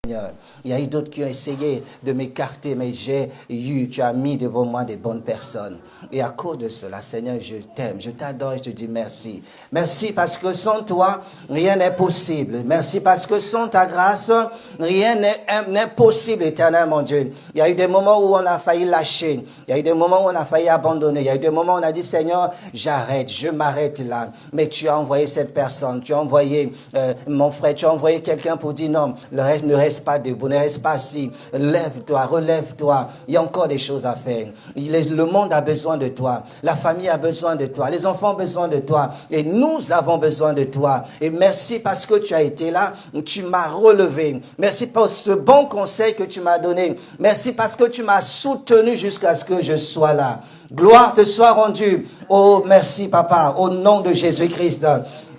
Seigneur. Il y a eu d'autres qui ont essayé de m'écarter, mais tu as mis devant moi des bonnes personnes. Et à cause de cela, Seigneur, je t'aime, je t'adore et je te dis merci. Merci parce que sans toi, rien n'est possible. Merci parce que sans ta grâce, rien n'est possible, éternel mon Dieu. Il y a eu des moments où on a failli lâcher. Il y a eu des moments où on a failli abandonner. Il y a eu des moments où on a dit, Seigneur, j'arrête, je m'arrête là. Mais tu as envoyé cette personne, tu as envoyé mon frère, tu as envoyé quelqu'un pour dire non, le reste ne reste pas debout, ne reste pas assis. Lève-toi, relève-toi. Il y a encore des choses à faire. Le monde a besoin de toi. La famille a besoin de toi. Les enfants ont besoin de toi. Et nous avons besoin de toi. Et merci parce que tu as été là. Tu m'as relevé. Merci pour ce bon conseil que tu m'as donné. Merci parce que tu m'as soutenu jusqu'à ce que je sois là. Gloire te soit rendue. Oh, merci, Papa, au nom de Jésus-Christ.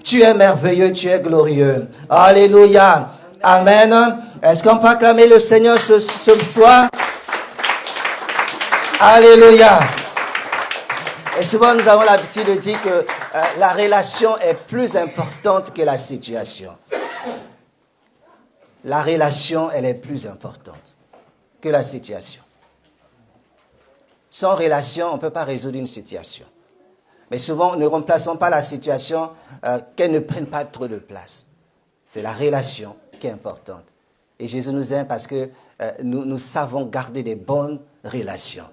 Tu es merveilleux, tu es glorieux. Alléluia. Amen. Est-ce qu'on peut acclamer le Seigneur ce soir? Alléluia. Et souvent, nous avons l'habitude de dire que la relation est plus importante que la situation. La relation, elle est plus importante que la situation. Sans relation, on ne peut pas résoudre une situation. Mais souvent, ne remplaçons pas la situation, qu'elle ne prenne pas trop de place. C'est la relation qui est importante. Et Jésus nous aime parce que nous savons garder des bonnes relations.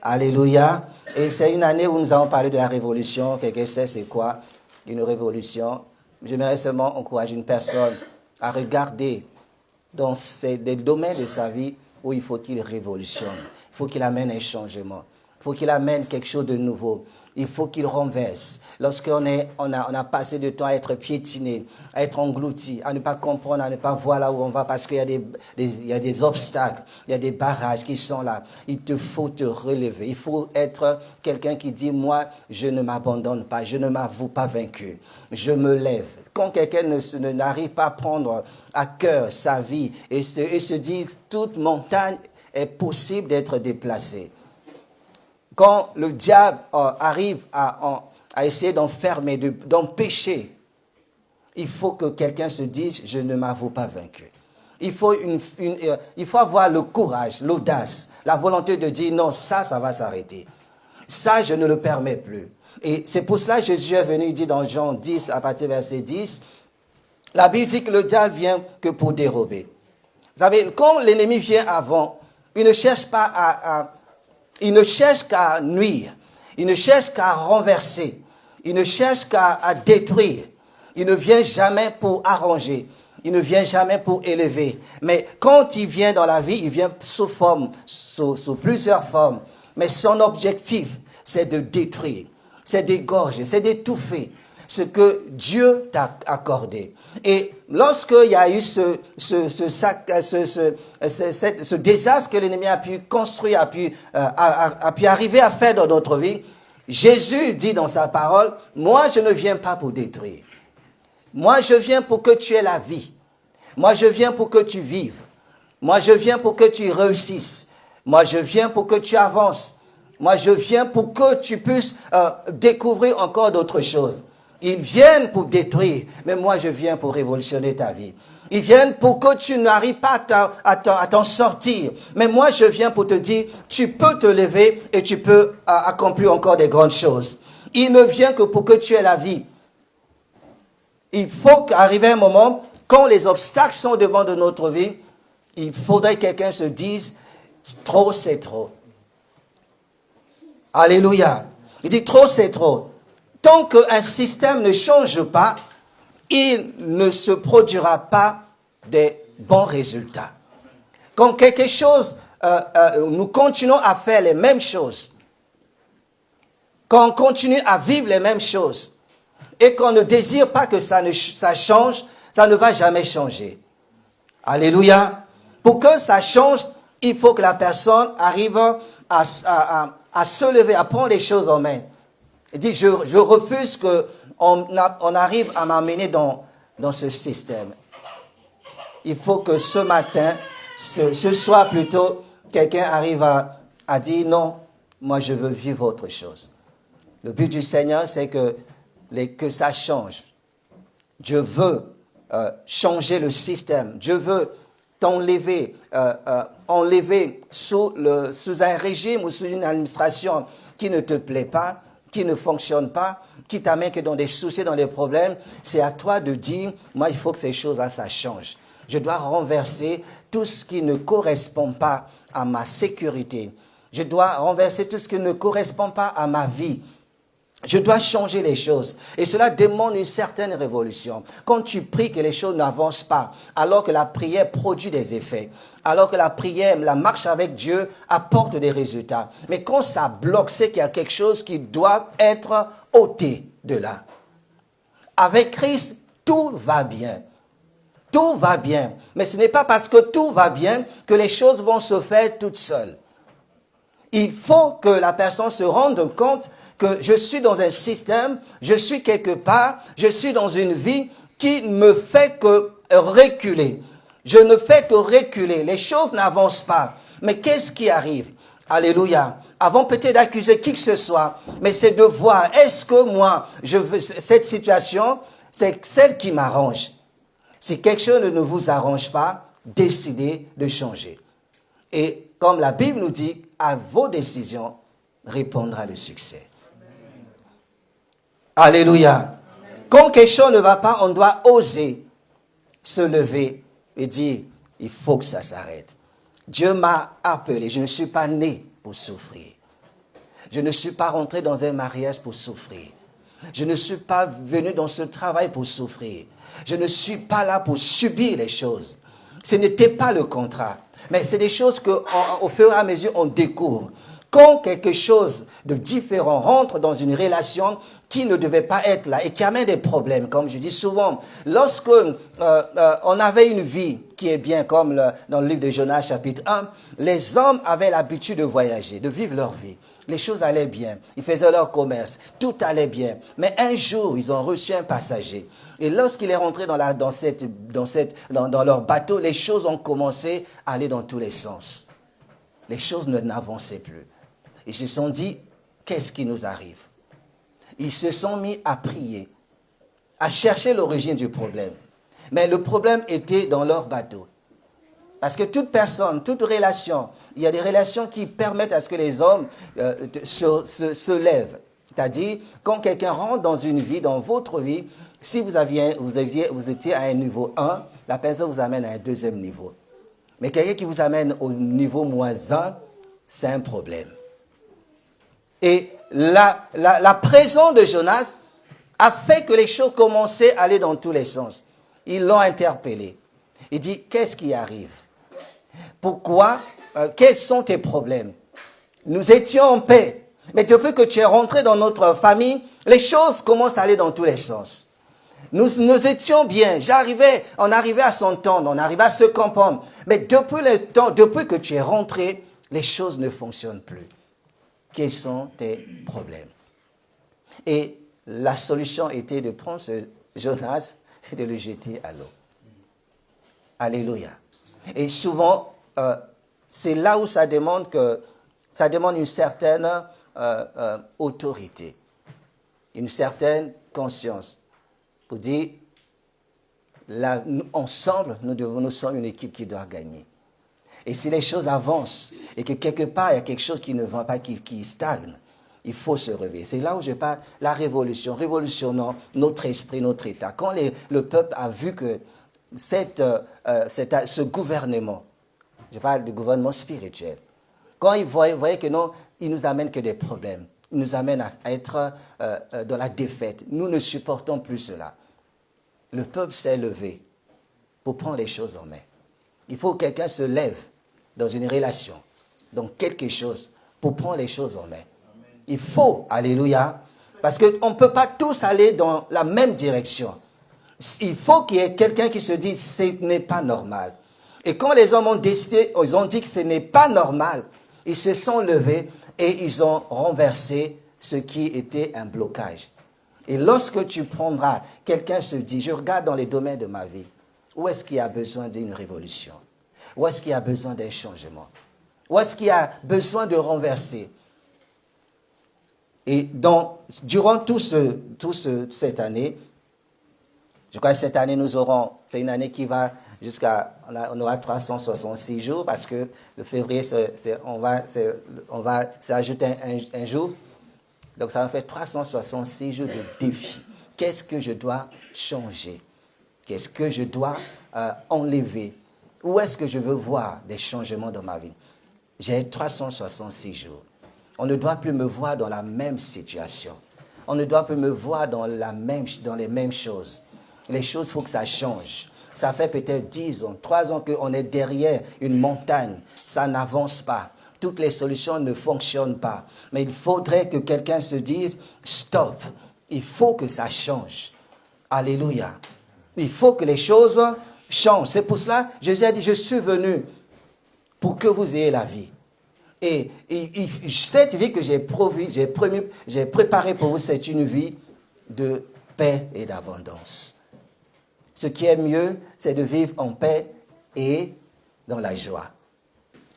Alléluia. Et c'est une année où nous avons parlé de la révolution. Quelqu'un sait c'est quoi une révolution? J'aimerais seulement encourager une personne à regarder dans des domaines de sa vie où il faut qu'il révolutionne. Il faut qu'il amène un changement. Il faut qu'il amène quelque chose de nouveau. Il faut qu'il renverse. Lorsqu'on a passé du temps à être piétiné, à être englouti, à ne pas comprendre, à ne pas voir là où on va parce qu'il y a des obstacles, il y a des barrages qui sont là. Il te faut te relever. Il faut être quelqu'un qui dit, moi, je ne m'abandonne pas, je ne m'avoue pas vaincu. Je me lève. Quand quelqu'un n'arrive pas à prendre à cœur sa vie et se dit, toute montagne est possible d'être déplacée. Quand le diable arrive à essayer d'enfermer, d'empêcher, il faut que quelqu'un se dise, je ne m'avoue pas vaincu. Il faut avoir le courage, l'audace, la volonté de dire, non, ça va s'arrêter. Ça, je ne le permets plus. Et c'est pour cela que Jésus est venu, il dit dans Jean 10, à partir du verset 10, la Bible dit que le diable vient que pour dérober. Vous savez, quand l'ennemi vient avant, il ne cherche pas il ne cherche qu'à nuire, il ne cherche qu'à renverser, il ne cherche qu'à détruire. Il ne vient jamais pour arranger, il ne vient jamais pour élever. Mais quand il vient dans la vie, il vient sous plusieurs formes. Mais son objectif, c'est de détruire, c'est d'égorger, c'est d'étouffer ce que Dieu t'a accordé. Et lorsqu'il y a eu ce désastre que l'ennemi a pu construire, a pu arriver à faire dans notre vie, Jésus dit dans sa parole, moi je ne viens pas pour détruire. Moi je viens pour que tu aies la vie. Moi je viens pour que tu vives. Moi je viens pour que tu réussisses. Moi je viens pour que tu avances. Moi je viens pour que tu puisses découvrir encore d'autres choses. Ils viennent pour détruire, mais moi je viens pour révolutionner ta vie. Ils viennent pour que tu n'arrives pas à t'en sortir. Mais moi je viens pour te dire, tu peux te lever et tu peux accomplir encore des grandes choses. Il ne vient que pour que tu aies la vie. Il faut qu'arrive un moment, quand les obstacles sont devant de notre vie, il faudrait que quelqu'un se dise, trop c'est trop. Alléluia. Il dit, trop c'est trop. Tant qu'un système ne change pas, il ne se produira pas des bons résultats. Quand quelque chose, nous continuons à faire les mêmes choses, quand on continue à vivre les mêmes choses, et qu'on ne désire pas que ça change, ça ne va jamais changer. Alléluia. Pour que ça change, il faut que la personne arrive à se lever, à prendre les choses en main. Il dit, je refuse qu'on arrive à m'amener dans ce système. Il faut que ce matin, ce soir plutôt, quelqu'un arrive à dire, non, moi je veux vivre autre chose. Le but du Seigneur, c'est que ça change. Dieu veut changer le système. Dieu veut enlevés sous un régime ou sous une administration qui ne te plaît pas, qui ne fonctionne pas, qui t'amène que dans des soucis, dans des problèmes, c'est à toi de dire, moi, il faut que ces choses-là, ça change. Je dois renverser tout ce qui ne correspond pas à ma sécurité. Je dois renverser tout ce qui ne correspond pas à ma vie. Je dois changer les choses. Et cela demande une certaine révolution. Quand tu pries que les choses n'avancent pas, alors que la prière produit des effets, alors que la prière, la marche avec Dieu apporte des résultats. Mais quand ça bloque, c'est qu'il y a quelque chose qui doit être ôté de là. Avec Christ, tout va bien. Tout va bien. Mais ce n'est pas parce que tout va bien que les choses vont se faire toutes seules. Il faut que la personne se rende compte que je suis dans un système, je suis quelque part, je suis dans une vie qui me fait que reculer. Je ne fais que reculer. Les choses n'avancent pas. Mais qu'est-ce qui arrive? Alléluia. Avant peut-être d'accuser qui que ce soit, mais c'est de voir, est-ce que moi, cette situation, c'est celle qui m'arrange. Si quelque chose ne vous arrange pas, décidez de changer. Et comme la Bible nous dit, à vos décisions répondra le succès. Alléluia. Quand quelque chose ne va pas, on doit oser se lever et dire, il faut que ça s'arrête. Dieu m'a appelé, je ne suis pas né pour souffrir. Je ne suis pas rentré dans un mariage pour souffrir. Je ne suis pas venu dans ce travail pour souffrir. Je ne suis pas là pour subir les choses. Ce n'était pas le contrat. Mais c'est des choses qu'au fur et à mesure, on découvre. Quand quelque chose de différent rentre dans une relation qui ne devait pas être là et qui amène des problèmes, comme je dis souvent, lorsque on avait une vie qui est bien, comme dans le livre de Jonas, chapitre 1, les hommes avaient l'habitude de voyager, de vivre leur vie. Les choses allaient bien, ils faisaient leur commerce, tout allait bien. Mais un jour, ils ont reçu un passager. Et lorsqu'il est rentré dans leur bateau, les choses ont commencé à aller dans tous les sens. Les choses n'avançaient plus. Ils se sont dit, qu'est-ce qui nous arrive? Ils se sont mis à prier, à chercher l'origine du problème. Mais le problème était dans leur bateau. Parce que toute personne, toute relation, il y a des relations qui permettent à ce que les hommes se lèvent. C'est-à-dire, quand quelqu'un rentre dans une vie, dans votre vie, si vous étiez à un niveau 1, la personne vous amène à un deuxième niveau. Mais quelqu'un qui vous amène au niveau -1, c'est un problème. Et la présence de Jonas a fait que les choses commençaient à aller dans tous les sens. Ils l'ont interpellé. Il dit, qu'est-ce qui arrive? Pourquoi? Quels sont tes problèmes? Nous étions en paix. Mais depuis que tu es rentré dans notre famille, les choses commencent à aller dans tous les sens. Nous étions bien. On arrivait à s'entendre, on arrivait à se comprendre. Mais depuis que tu es rentré, les choses ne fonctionnent plus. Quels sont tes problèmes? Et la solution était de prendre ce Jonas et de le jeter à l'eau. Alléluia. Et souvent, c'est là où ça demande une certaine autorité, une certaine conscience. Pour dire, là, ensemble, nous sommes une équipe qui doit gagner. Et si les choses avancent et que quelque part, il y a quelque chose qui ne va pas, qui stagne, il faut se réveiller. C'est là où je parle, la révolution, révolutionnant notre esprit, notre état. Quand le peuple a vu que ce gouvernement, je parle du gouvernement spirituel, quand il voyait que non, il nous amène que des problèmes, il nous amène à être dans la défaite. Nous ne supportons plus cela. Le peuple s'est levé pour prendre les choses en main. Il faut que quelqu'un se lève dans une relation, dans quelque chose, pour prendre les choses en main. Il faut, alléluia, parce qu'on ne peut pas tous aller dans la même direction. Il faut qu'il y ait quelqu'un qui se dise, ce n'est pas normal. Et quand les hommes ont décidé, ils ont dit que ce n'est pas normal, ils se sont levés et ils ont renversé ce qui était un blocage. Et lorsque tu prendras, quelqu'un se dit, je regarde dans les domaines de ma vie, où est-ce qu'il y a besoin d'une révolution? Où est-ce qu'il y a besoin d'un changement? Où est-ce qu'il y a besoin de renverser? Et durant toute cette année, Je crois que cette année, c'est une année qui va on aura 366 jours parce que le février, on va s'ajouter un jour. Donc ça va faire 366 jours de défi. Qu'est-ce que je dois changer? Qu'est-ce que je dois enlever? Où est-ce que je veux voir des changements dans ma vie? J'ai 366 jours. On ne doit plus me voir dans la même situation. On ne doit plus me voir dans les mêmes choses. Les choses, il faut que ça change. Ça fait peut-être 10 ans, 3 ans qu'on est derrière une montagne. Ça n'avance pas. Toutes les solutions ne fonctionnent pas. Mais il faudrait que quelqu'un se dise, stop, il faut que ça change. Alléluia. Il faut que les choses changent. C'est pour cela, Jésus a dit, je suis venu pour que vous ayez la vie. Et cette vie que j'ai préparée pour vous, c'est une vie de paix et d'abondance. Ce qui est mieux, c'est de vivre en paix et dans la joie.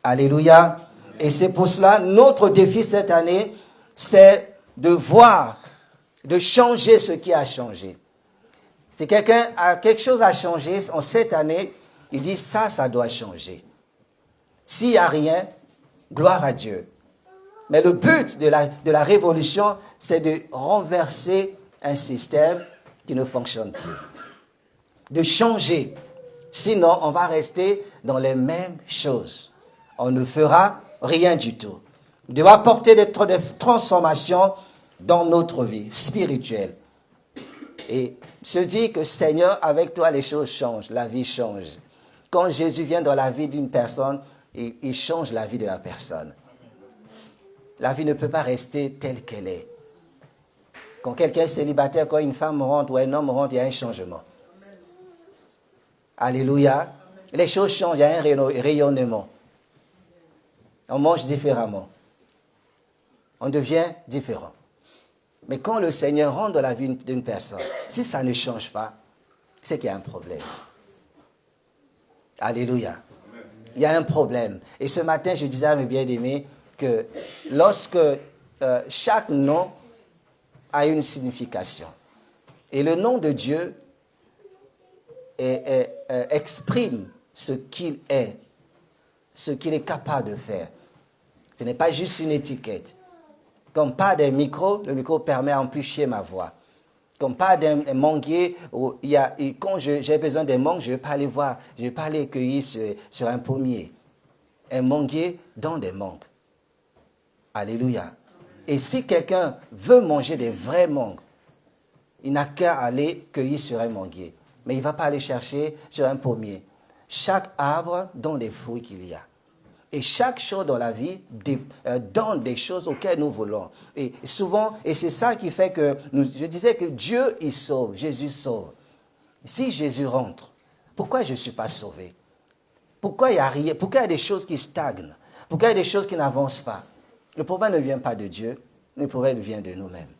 Alléluia. Et c'est pour cela, notre défi cette année, c'est de voir, de changer ce qui a changé. Si quelqu'un a quelque chose à changer en cette année, il dit ça doit changer. S'il n'y a rien, gloire à Dieu. Mais le but de la révolution, c'est de renverser un système qui ne fonctionne plus. De changer. Sinon, on va rester dans les mêmes choses. On ne fera rien du tout. Nous devons apporter des transformations dans notre vie spirituelle. Et se dire que Seigneur, avec toi, les choses changent, la vie change. Quand Jésus vient dans la vie d'une personne, il change la vie de la personne. La vie ne peut pas rester telle qu'elle est. Quand quelqu'un est célibataire, quand une femme rentre ou un homme rentre, il y a un changement. Alléluia. Les choses changent, il y a un rayonnement. On mange différemment. On devient différent. Mais quand le Seigneur rentre dans la vie d'une personne, si ça ne change pas, c'est qu'il y a un problème. Alléluia. Il y a un problème. Et ce matin, je disais à mes bien-aimés que lorsque chaque nom a une signification, et le nom de Dieu exprime ce qu'il est capable de faire. Ce n'est pas juste une étiquette. Comme pas des micros, le micro permet d'amplifier ma voix. Comme pas d'un manguier, quand j'ai besoin d'un mangue, je ne vais pas aller voir, je ne vais pas aller cueillir sur un pommier. Un manguier dans des mangues. Alléluia. Et si quelqu'un veut manger des vrais mangues, il n'a qu'à aller cueillir sur un manguier. Mais il ne va pas aller chercher sur un pommier. Chaque arbre donne des fruits qu'il y a. Et chaque chose dans la vie donne des choses auxquelles nous voulons. Et souvent, et c'est ça qui fait que, je disais que Dieu, il sauve, Jésus sauve. Si Jésus rentre, pourquoi je ne suis pas sauvé? Pourquoi il y a rien? Pourquoi il y a des choses qui stagnent? Pourquoi il y a des choses qui n'avancent pas? Le problème ne vient pas de Dieu, le problème vient de nous-mêmes.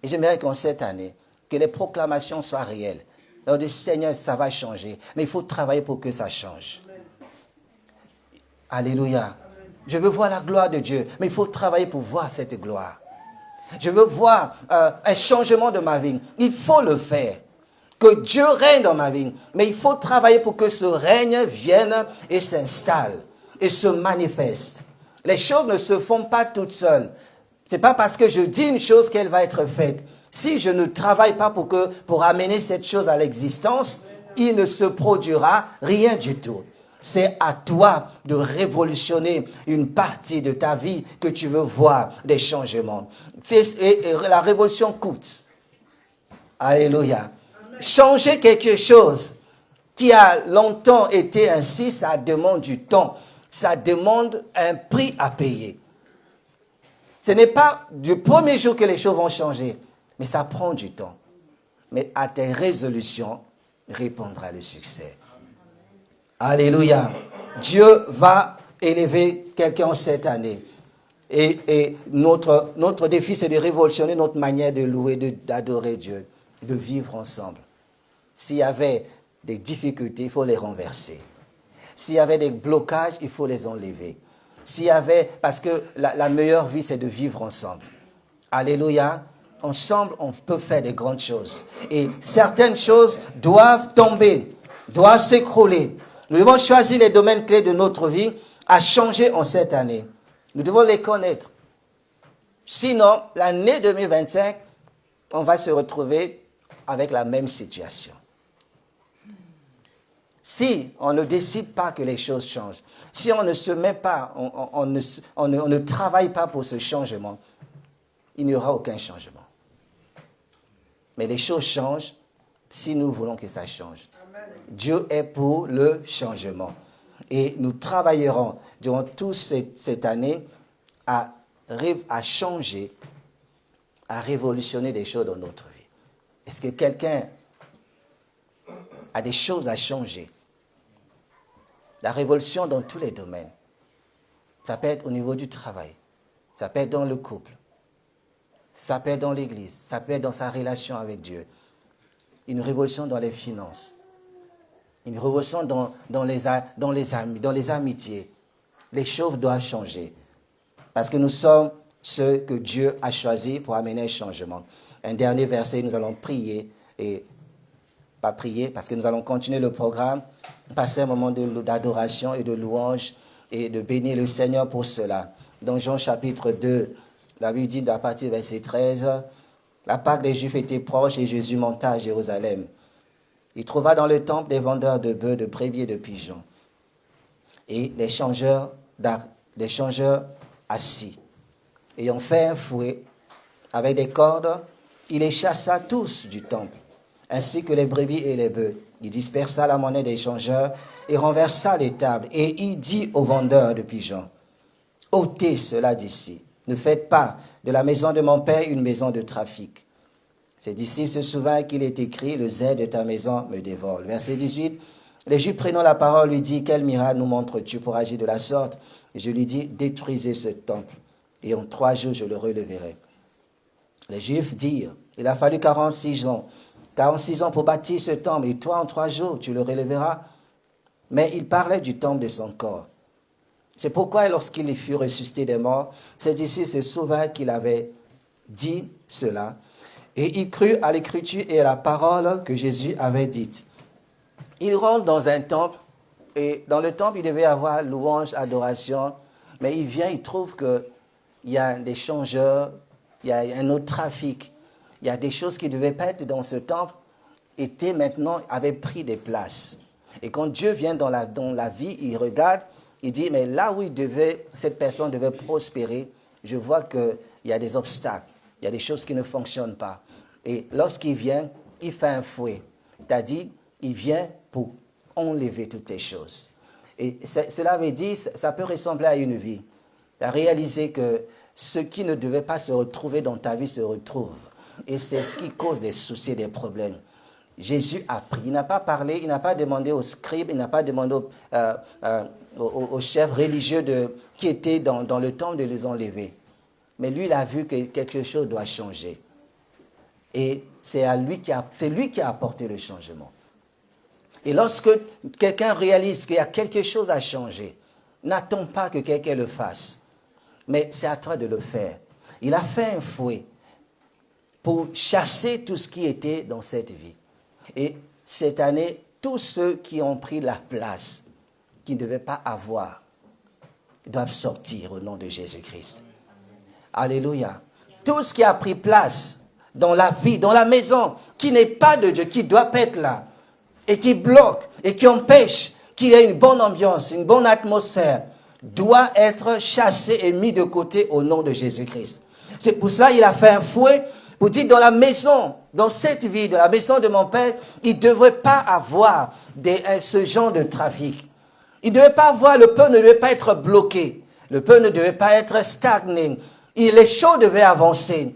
Et j'aimerais qu'en cette année, que les proclamations soient réelles. Donc, le Seigneur, ça va changer. Mais il faut travailler pour que ça change. Alléluia. Je veux voir la gloire de Dieu, mais il faut travailler pour voir cette gloire. Je veux voir un changement de ma vie. Il faut le faire. Que Dieu règne dans ma vie. Mais il faut travailler pour que ce règne vienne et s'installe et se manifeste. Les choses ne se font pas toutes seules. Ce n'est pas parce que je dis une chose qu'elle va être faite. Si je ne travaille pas pour amener cette chose à l'existence, il ne se produira rien du tout. C'est à toi de révolutionner une partie de ta vie que tu veux voir des changements. Et la révolution coûte. Alléluia. Changer quelque chose qui a longtemps été ainsi, ça demande du temps. Ça demande un prix à payer. Ce n'est pas du premier jour que les choses vont changer, mais ça prend du temps. Mais à tes résolutions répondra le succès. Alléluia. Dieu va élever quelqu'un cette année. Et notre défi, c'est de révolutionner notre manière de louer, d'adorer Dieu, de vivre ensemble. S'il y avait des difficultés, il faut les renverser. S'il y avait des blocages, il faut les enlever. Parce que la meilleure vie, c'est de vivre ensemble. Alléluia. ensemble, on peut faire des grandes choses. Et certaines choses doivent tomber, doivent s'écrouler. Nous devons choisir les domaines clés de notre vie à changer en cette année. Nous devons les connaître. Sinon, l'année 2025, on va se retrouver avec la même situation. Si on ne décide pas que les choses changent, si on ne se met pas, on ne travaille pas pour ce changement, il n'y aura aucun changement. Mais les choses changent si nous voulons que ça change. Amen. Dieu est pour le changement. Et nous travaillerons durant toute cette année à changer, à révolutionner des choses dans notre vie. Est-ce que quelqu'un a des choses à changer? La révolution dans tous les domaines. Ça peut être au niveau du travail, ça peut être dans le couple, ça peut être dans l'église, ça peut être dans sa relation avec Dieu. Une révolution dans les finances, une révolution dans les amis, dans les amitiés. Les choses doivent changer. Parce que nous sommes ceux que Dieu a choisis pour amener un changement. Un dernier verset, nous allons prier, et pas prier, parce que nous allons continuer le programme, passer un moment d'adoration et de louange, et de bénir le Seigneur pour cela. Dans Jean chapitre 2, la Bible dit à partir du verset 13, la Pâque des Juifs était proche et Jésus monta à Jérusalem. Il trouva dans le temple des vendeurs de bœufs, de brebis et de pigeons, et les changeurs assis. Ayant fait un fouet avec des cordes, il les chassa tous du temple, ainsi que les brebis et les bœufs. Il dispersa la monnaie des changeurs et renversa les tables. Et il dit aux vendeurs de pigeons, « ôtez cela d'ici. Ne faites pas de la maison de mon père une maison de trafic. » Ses disciples se souvinrent qu'il est écrit, « Le zèle de ta maison me dévore. » Verset 18, les Juifs prenant la parole lui dit, « Quel miracle nous montres-tu pour agir de la sorte ?» Et je lui dis, « Détruisez ce temple, et en 3 jours je le releverai. » Les Juifs dirent, « Il a fallu 46 ans pour bâtir ce temple, et toi en 3 jours tu le relèveras. » Mais il parlait du temple de son corps. C'est pourquoi lorsqu'il fut ressuscité des morts, ses disciples se souvinrent qu'il avait dit cela, et il crut à l'écriture et à la parole que Jésus avait dite. Il rentre dans un temple, et dans le temple, il devait y avoir louange, adoration, mais il vient, il trouve qu'il y a des changeurs, il y a un autre trafic, il y a des choses qui ne devaient pas être dans ce temple, avaient pris des places. Et quand Dieu vient dans la vie, il regarde, il dit, mais là où cette personne devait prospérer, je vois qu'il y a des obstacles, il y a des choses qui ne fonctionnent pas. Et lorsqu'il vient, il fait un fouet. C'est-à-dire, il vient pour enlever toutes ces choses. Et cela veut dire, ça peut ressembler à une vie. À réaliser que ce qui ne devait pas se retrouver dans ta vie se retrouve. Et c'est ce qui cause des soucis, des problèmes. Jésus a pris, il n'a pas parlé, il n'a pas demandé aux scribes, il n'a pas demandé aux chefs religieux qui étaient dans le temple de les enlever. Mais lui, il a vu que quelque chose doit changer. Et c'est lui qui a apporté le changement. Et lorsque quelqu'un réalise qu'il y a quelque chose à changer, n'attends pas que quelqu'un le fasse. Mais c'est à toi de le faire. Il a fait un fouet pour chasser tout ce qui était dans cette vie. Et cette année, tous ceux qui ont pris la place, qui ne devaient pas avoir, doivent sortir au nom de Jésus-Christ. Alléluia. Tout ce qui a pris place dans la vie, dans la maison, qui n'est pas de Dieu, qui doit pas être là, et qui bloque, et qui empêche qu'il y ait une bonne ambiance, une bonne atmosphère, doit être chassé et mis de côté au nom de Jésus-Christ. C'est pour cela qu'il a fait un fouet pour dire, dans la maison, dans cette vie, dans la maison de mon Père, il ne devrait pas avoir ce genre de trafic. Il ne devait pas avoir, le peuple ne devait pas être bloqué. Le peuple ne devait pas être stagné. Les choses devaient avancer.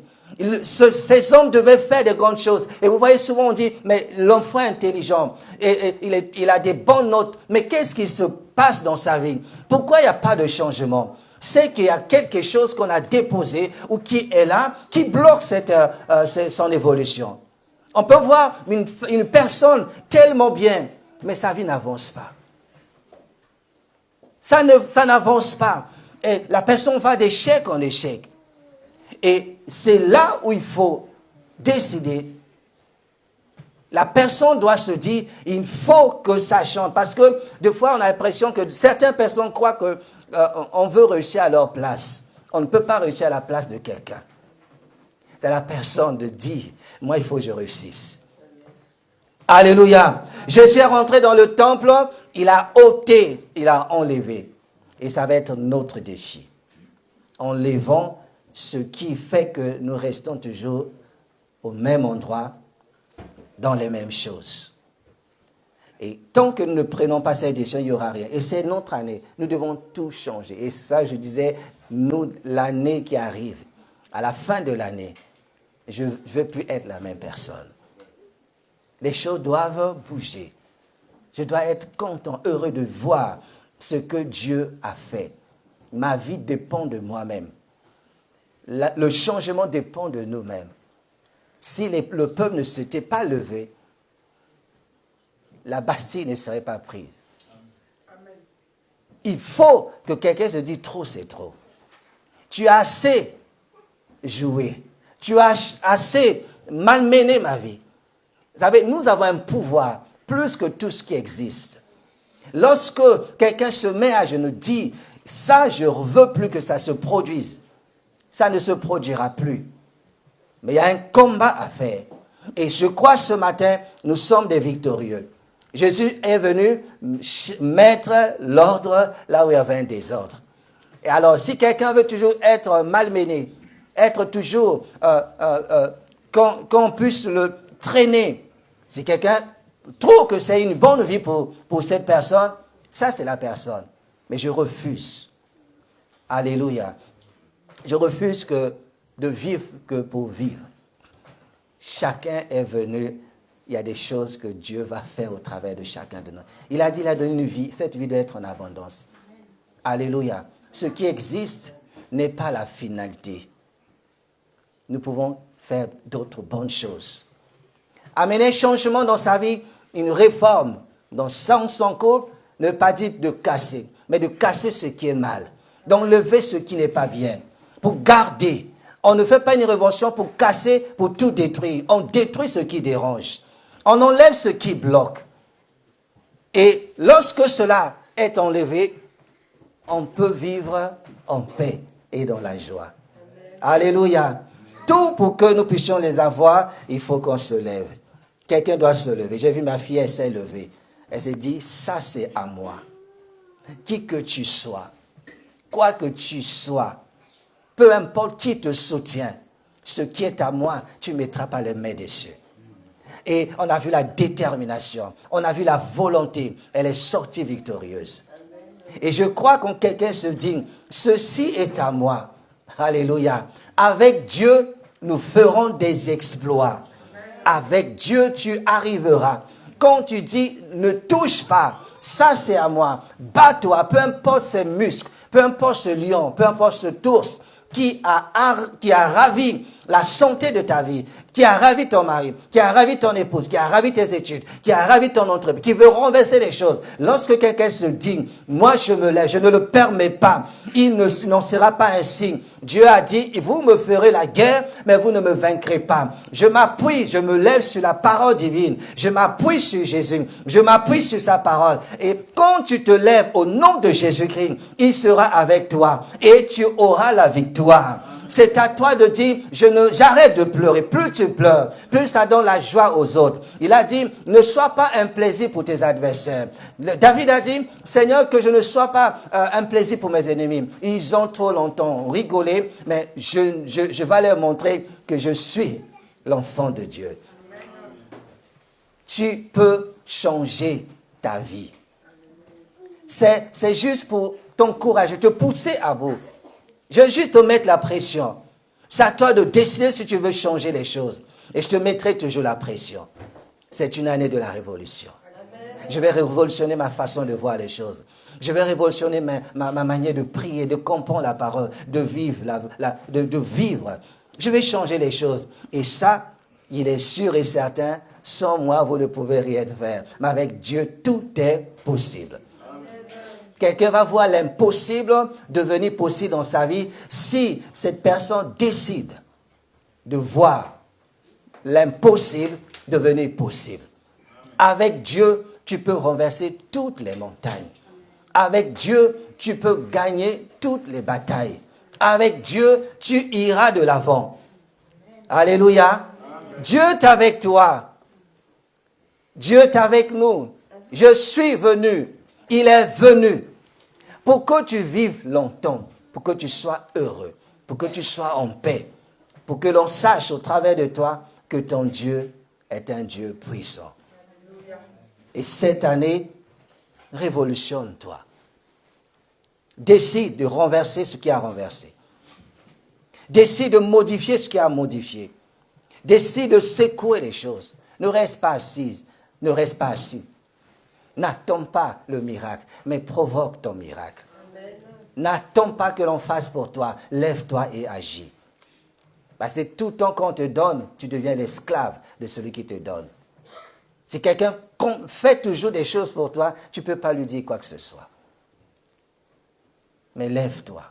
Ces hommes devaient faire de grandes choses. Et vous voyez, souvent on dit, mais l'enfant est intelligent, il a des bonnes notes. Mais qu'est-ce qui se passe dans sa vie? Pourquoi il n'y a pas de changement? C'est qu'il y a quelque chose qu'on a déposé ou qui est là, qui bloque son évolution. On peut voir une personne tellement bien, mais sa vie n'avance pas. Ça n'avance pas. Et la personne va d'échec en échec. Et c'est là où il faut décider. La personne doit se dire, il faut que ça change. Parce que des fois, on a l'impression que certaines personnes croient qu'on veut réussir à leur place. On ne peut pas réussir à la place de quelqu'un. C'est à la personne de dire, moi, il faut que je réussisse. Alléluia. Jésus est rentré dans le temple, il a ôté, il a enlevé. Et ça va être notre défi. Enlevons ce qui fait que nous restons toujours au même endroit, dans les mêmes choses. Et tant que nous ne prenons pas cette décision, il n'y aura rien. Et c'est notre année. Nous devons tout changer. Et ça, je disais, nous, l'année qui arrive, à la fin de l'année, je ne veux plus être la même personne. Les choses doivent bouger. Je dois être content, heureux de voir ce que Dieu a fait. Ma vie dépend de moi-même. Le changement dépend de nous-mêmes. Si le peuple ne s'était pas levé, la Bastille ne serait pas prise. Amen. Il faut que quelqu'un se dise trop, c'est trop. Tu as assez joué. Tu as assez malmené ma vie. Vous savez, nous avons un pouvoir plus que tout ce qui existe. Lorsque quelqu'un se met à genoux, dit, ça, je ne veux plus que ça se produise. Ça ne se produira plus. Mais il y a un combat à faire. Et je crois ce matin, nous sommes des victorieux. Jésus est venu mettre l'ordre là où il y avait un désordre. Et alors, si quelqu'un veut toujours être malmené, être toujours, qu'on puisse le traîner, si quelqu'un trouve que c'est une bonne vie pour cette personne, ça c'est la personne. Mais je refuse. Alléluia. Je refuse de vivre que pour vivre. Chacun est venu, il y a des choses que Dieu va faire au travers de chacun de nous. Il a dit, il a donné une vie, cette vie doit être en abondance. Alléluia. Ce qui existe n'est pas la finalité. Nous pouvons faire d'autres bonnes choses. Amener un changement dans sa vie, une réforme dans son couple, ne pas dire de casser, mais de casser ce qui est mal, d'enlever ce qui n'est pas bien, pour garder. On ne fait pas une révolution pour casser, pour tout détruire. On détruit ce qui dérange. On enlève ce qui bloque. Et lorsque cela est enlevé, on peut vivre en paix et dans la joie. Amen. Alléluia. Tout pour que nous puissions les avoir, il faut qu'on se lève. Quelqu'un doit se lever. J'ai vu ma fille, elle s'est levée. Elle s'est dit, ça c'est à moi. Qui que tu sois, quoi que tu sois, peu importe qui te soutient, ce qui est à moi, tu ne mettras pas les mains dessus. Et on a vu la détermination, on a vu la volonté, elle est sortie victorieuse. Et je crois quand quelqu'un se dit, ceci est à moi, alléluia, avec Dieu, nous ferons des exploits. Avec Dieu, tu arriveras. Quand tu dis, ne touche pas, ça c'est à moi, bats-toi, peu importe ces muscles, peu importe ce lion, peu importe ce ours, qui a ravi la santé de ta vie, qui a ravi ton mari, qui a ravi ton épouse, qui a ravi tes études, qui a ravi ton entreprise, qui veut renverser les choses. Lorsque quelqu'un se dit, moi je me lève, je ne le permets pas, il n'en sera pas ainsi. Dieu a dit, vous me ferez la guerre, mais vous ne me vaincrez pas. Je m'appuie, je me lève sur la parole divine. Je m'appuie sur Jésus. Je m'appuie sur sa parole. Et quand tu te lèves au nom de Jésus-Christ, il sera avec toi et tu auras la victoire. C'est à toi de dire, j'arrête de pleurer. Plus tu pleures, plus ça donne la joie aux autres. Il a dit, ne sois pas un plaisir pour tes adversaires. David a dit, Seigneur, que je ne sois pas un plaisir pour mes ennemis. Ils ont trop longtemps rigolé, mais je vais leur montrer que je suis l'enfant de Dieu. Tu peux changer ta vie. C'est juste pour t'encourager, te pousser à bout. Je vais juste te mettre la pression. C'est à toi de décider si tu veux changer les choses. Et je te mettrai toujours la pression. C'est une année de la révolution. Je vais révolutionner ma façon de voir les choses. Je vais révolutionner ma manière de prier, de comprendre la parole, de vivre. De vivre. Je vais changer les choses. Et ça, il est sûr et certain, sans moi, vous ne pouvez rien faire. Mais avec Dieu, tout est possible. Quelqu'un va voir l'impossible devenir possible dans sa vie si cette personne décide de voir l'impossible devenir possible. Avec Dieu, tu peux renverser toutes les montagnes. Avec Dieu, tu peux gagner toutes les batailles. Avec Dieu, tu iras de l'avant. Alléluia. Dieu est avec toi. Dieu est avec nous. Je suis venu. Il est venu. Pour que tu vives longtemps. Pour que tu sois heureux. Pour que tu sois en paix. Pour que l'on sache au travers de toi que ton Dieu est un Dieu puissant. Et cette année, révolutionne-toi. Décide de renverser ce qui a renversé. Décide de modifier ce qui a modifié. Décide de secouer les choses. Ne reste pas assise. Ne reste pas assis. N'attends pas le miracle, mais provoque ton miracle. N'attends pas que l'on fasse pour toi. Lève-toi et agis. Parce que tout le temps qu'on te donne, tu deviens l'esclave de celui qui te donne. Si quelqu'un fait toujours des choses pour toi, tu ne peux pas lui dire quoi que ce soit. Mais lève-toi.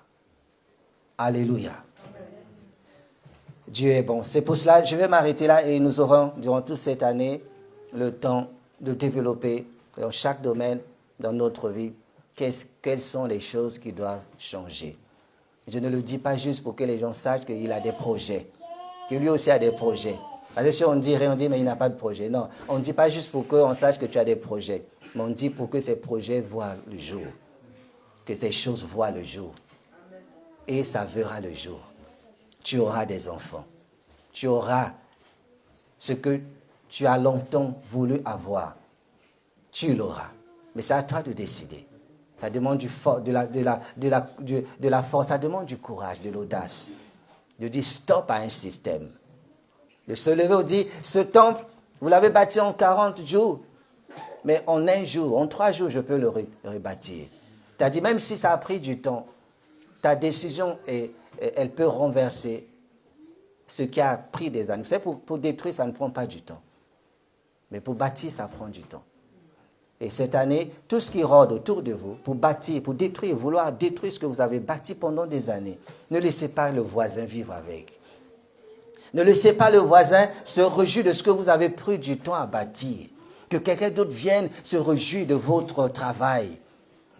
Alléluia. Dieu est bon. C'est pour cela, je vais m'arrêter là et nous aurons, durant toute cette année, le temps de développer dans chaque domaine, dans notre vie, quelles sont les choses qui doivent changer. Je ne le dis pas juste pour que les gens sachent qu'il a des projets, que lui aussi a des projets. Parce que si on dit rien, on dit mais il n'a pas de projet. Non, on ne dit pas juste pour qu'on sache que tu as des projets, mais on dit pour que ces projets voient le jour, que ces choses voient le jour. Et ça verra le jour. Tu auras des enfants. Tu auras ce que tu as longtemps voulu avoir. Tu l'auras. Mais c'est à toi de décider. Ça demande de la force, ça demande du courage, de l'audace. De dire stop à un système. De se lever et dire, ce temple, vous l'avez bâti en 40 jours. Mais en un jour, en 3 jours, je peux le rebâtir. Tu as dit, même si ça a pris du temps, ta décision, elle peut renverser ce qui a pris des années. Vous savez, pour détruire, ça ne prend pas du temps. Mais pour bâtir, ça prend du temps. Et cette année, tout ce qui rôde autour de vous, pour bâtir, pour détruire, vouloir détruire ce que vous avez bâti pendant des années, ne laissez pas le voisin vivre avec. Ne laissez pas le voisin se réjouir de ce que vous avez pris du temps à bâtir. Que quelqu'un d'autre vienne se réjouir de votre travail.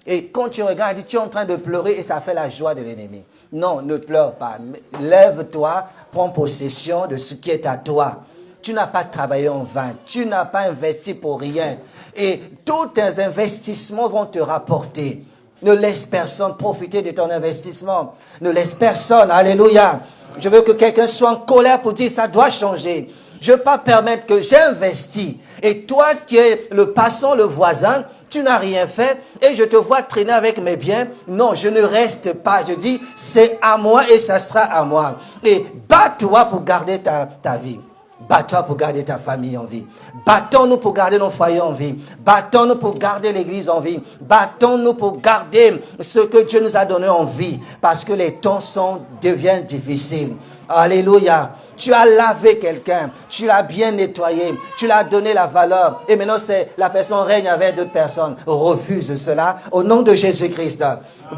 Et quand tu regardes, tu es en train de pleurer et ça fait la joie de l'ennemi. Non, ne pleure pas. Lève-toi, prends possession de ce qui est à toi. Tu n'as pas travaillé en vain. Tu n'as pas investi pour rien. Et tous tes investissements vont te rapporter. Ne laisse personne profiter de ton investissement. Ne laisse personne. Alléluia. Je veux que quelqu'un soit en colère pour dire ça doit changer. Je ne veux pas permettre que j'investis. Et toi qui es le passant, le voisin, tu n'as rien fait et je te vois traîner avec mes biens. Non, je ne reste pas. Je dis, c'est à moi et ça sera à moi. Et bats-toi pour garder ta vie. Bats-toi pour garder ta famille en vie. Battons-nous pour garder nos foyers en vie. Battons-nous pour garder l'église en vie. Battons-nous pour garder ce que Dieu nous a donné en vie. Parce que les temps deviennent difficiles. Alléluia. Tu as lavé quelqu'un. Tu l'as bien nettoyé. Tu l'as donné la valeur. Et maintenant, la personne règne avec d'autres personnes. Refuse cela au nom de Jésus-Christ.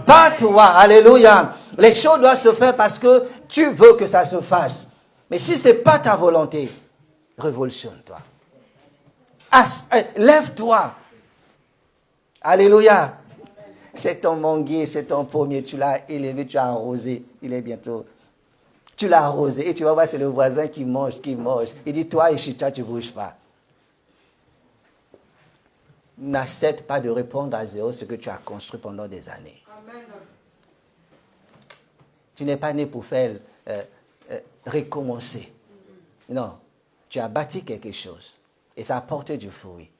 Bats-toi. Alléluia. Les choses doivent se faire parce que tu veux que ça se fasse. Mais si ce n'est pas ta volonté, révolutionne-toi. Lève-toi. Alléluia. C'est ton manguier, c'est ton pommier. Tu l'as élevé, tu l'as arrosé. Il est bientôt. Tu l'as arrosé. Et tu vas voir, c'est le voisin qui mange. Il dit, toi, et chez toi, tu ne bouges pas. N'accepte pas de répondre à zéro ce que tu as construit pendant des années. Amen. Tu n'es pas né pour faire... recommencer. Non, tu as bâti quelque chose et ça a porté du fruit.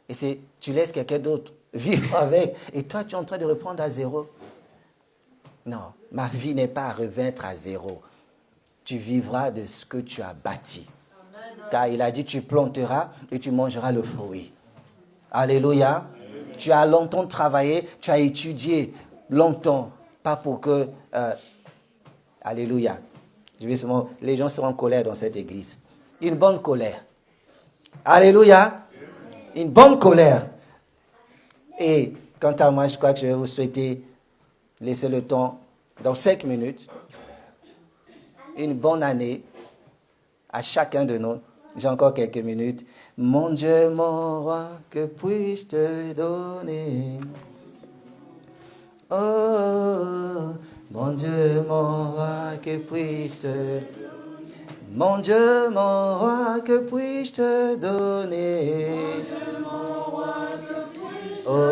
Et tu laisses quelqu'un d'autre vivre avec et toi tu es en train de reprendre à zéro. Non, ma vie n'est pas à revenir à zéro. Tu vivras de ce que tu as bâti. Car il a dit tu planteras et tu mangeras le fruit. Alléluia. Tu as longtemps travaillé, tu as étudié longtemps, pas pour que... alléluia. Les gens seront en colère dans cette église. Une bonne colère. Alléluia. Une bonne colère. Et quant à moi, je crois que je vais vous souhaiter laisser le temps dans 5 minutes. Une bonne année à chacun de nous. J'ai encore quelques minutes. Mon Dieu, mon roi, que puis-je te donner? Oh, mon Dieu, mon roi, que puis-je te donner? Mon Dieu, mon roi, que puis-je te donner? Oh,